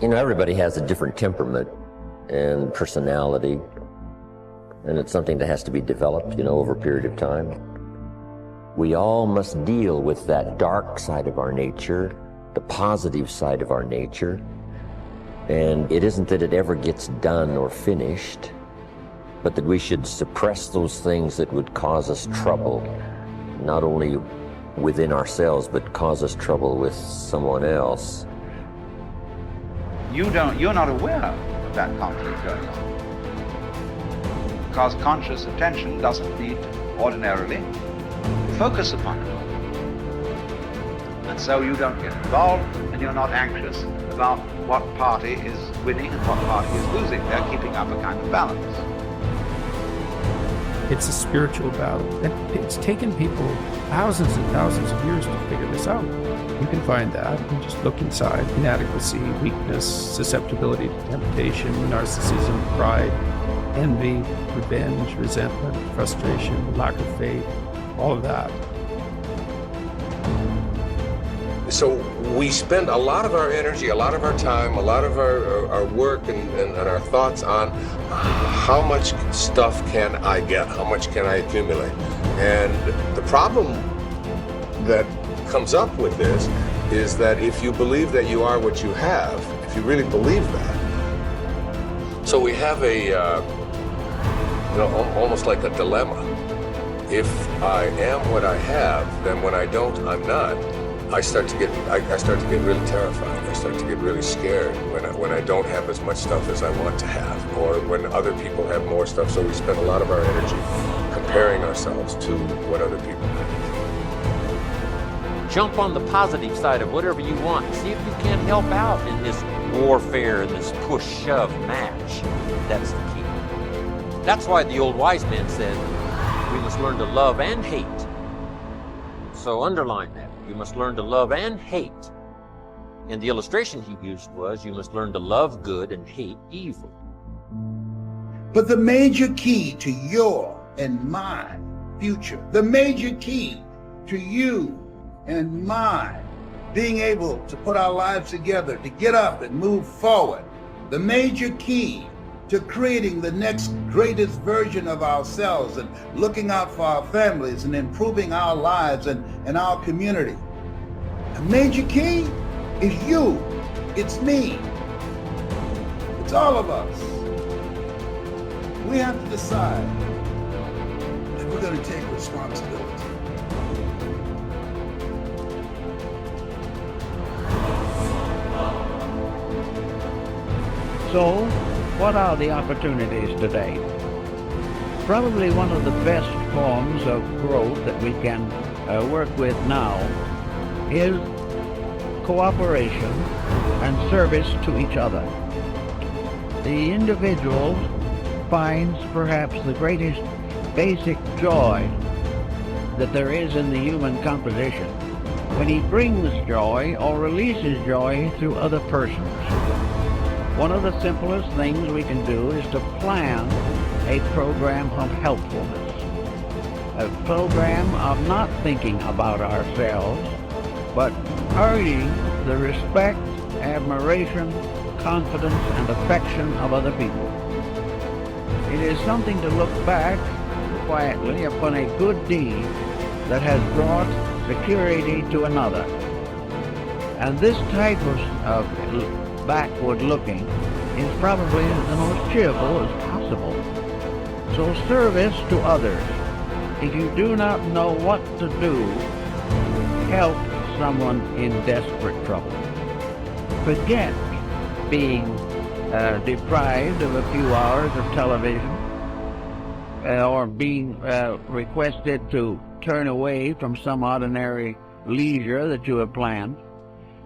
Everybody has a different temperament and personality, and it's something that has to be developed, over a period of time. We all must deal with that dark side of our nature, the positive side of our nature, and it isn't that it ever gets done or finished, but that we should suppress those things that would cause us trouble, not only within ourselves, but cause us trouble with someone else. You're not aware of that conflict going on. Because conscious attention doesn't need ordinarily to focus upon it. And so you don't get involved, and you're not anxious about what party is winning and what party is losing. They're keeping up a kind of balance. It's a spiritual battle. And it's taken people thousands and thousands of years to figure this out. You can find that and just look inside. Inadequacy, weakness, susceptibility to temptation, narcissism, pride, envy, revenge, resentment, frustration, lack of faith, all of that. So we spend a lot of our energy, a lot of our time, a lot of our work and our thoughts on how much stuff can I get, how much can I accumulate. And the problem that comes up with this is that if you believe that you are what you have, if you really believe that, so we have almost like a dilemma. If I am what I have, then when I don't, I'm not. I start to get really terrified. I start to get really scared when I don't have as much stuff as I want to have, or when other people have more stuff. So we spend a lot of our energy comparing ourselves to what other people have. Jump on the positive side of whatever you want. See if you can't help out in this warfare, in this push-shove match. That's the key. That's why the old wise man said, we must learn to love and hate. So underline that. You must learn to love and hate. And the illustration he used was, you must learn to love good and hate evil. But the major key to your and my future, the major key to you and mine being able to put our lives together, to get up and move forward, the major key to creating the next greatest version of ourselves and looking out for our families and improving our lives and our community. The major key is you. It's me. It's all of us. We have to decide that we're going to take responsibility. So, what are the opportunities today? Probably one of the best forms of growth that we can work with now is cooperation and service to each other. The individual finds perhaps the greatest basic joy that there is in the human composition when he brings joy or releases joy through other persons. One of the simplest things we can do is to plan a program of helpfulness, a program of not thinking about ourselves, but earning the respect, admiration, confidence, and affection of other people. It is something to look back quietly upon a good deed that has brought security to another. And this type of backward looking is probably the most cheerful as possible. So service to others. If you do not know what to do, help someone in desperate trouble. Forget being deprived of a few hours of television or being requested to turn away from some ordinary leisure that you have planned.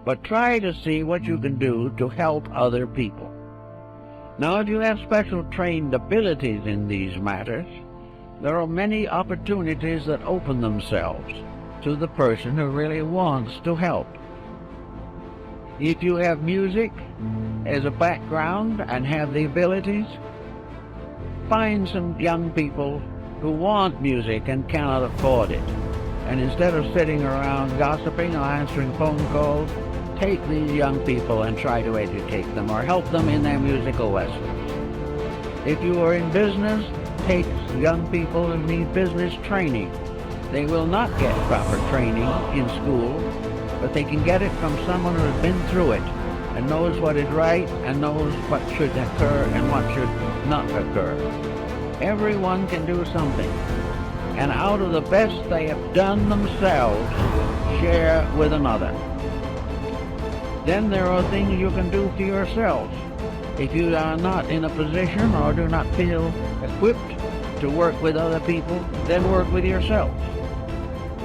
But try to see what you can do to help other people. Now, if you have special trained abilities in these matters, there are many opportunities that open themselves to the person who really wants to help. If you have music as a background and have the abilities, find some young people who want music and cannot afford it. And instead of sitting around gossiping or answering phone calls, take these young people and try to educate them or help them in their musical lessons. If you are in business, take young people who need business training. They will not get proper training in school, but they can get it from someone who has been through it and knows what is right and knows what should occur and what should not occur. Everyone can do something, and out of the best they have done themselves, share with another. Then there are things you can do for yourselves. If you are not in a position or do not feel equipped to work with other people, then work with yourselves.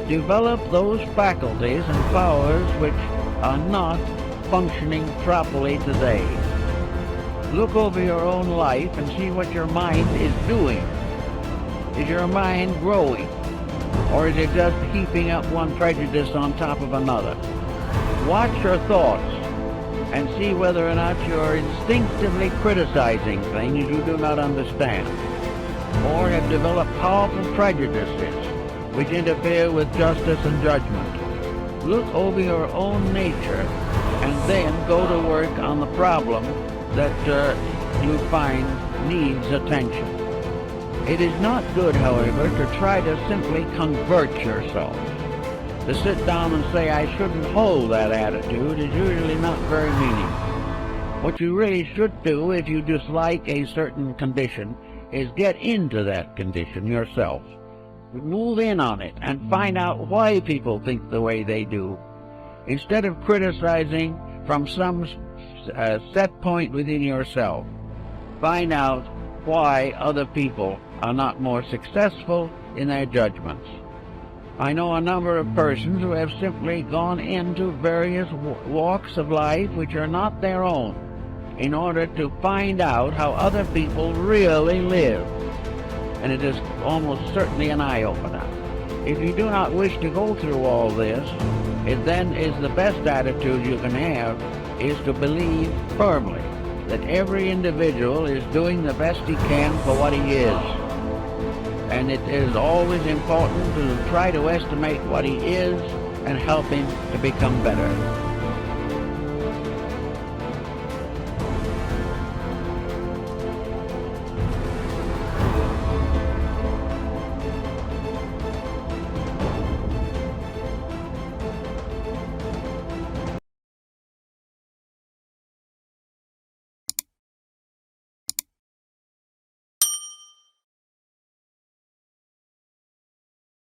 Develop those faculties and powers which are not functioning properly today. Look over your own life and see what your mind is doing. Is your mind growing? Or is it just heaping up one prejudice on top of another? Watch your thoughts and see whether or not you're instinctively criticizing things you do not understand, or have developed powerful prejudices which interfere with justice and judgment. Look over your own nature and then go to work on the problem that you find needs attention. It is not good, however, to try to simply convert yourself. To sit down and say, I shouldn't hold that attitude, is usually not very meaningful. What you really should do if you dislike a certain condition is get into that condition yourself. Move in on it and find out why people think the way they do. Instead of criticizing from some set point within yourself, find out why other people are not more successful in their judgments. I know a number of persons who have simply gone into various walks of life which are not their own in order to find out how other people really live. And it is almost certainly an eye-opener. If you do not wish to go through all this, it then is the best attitude you can have is to believe firmly that every individual is doing the best he can for what he is. And it is always important to try to estimate what he is and help him to become better.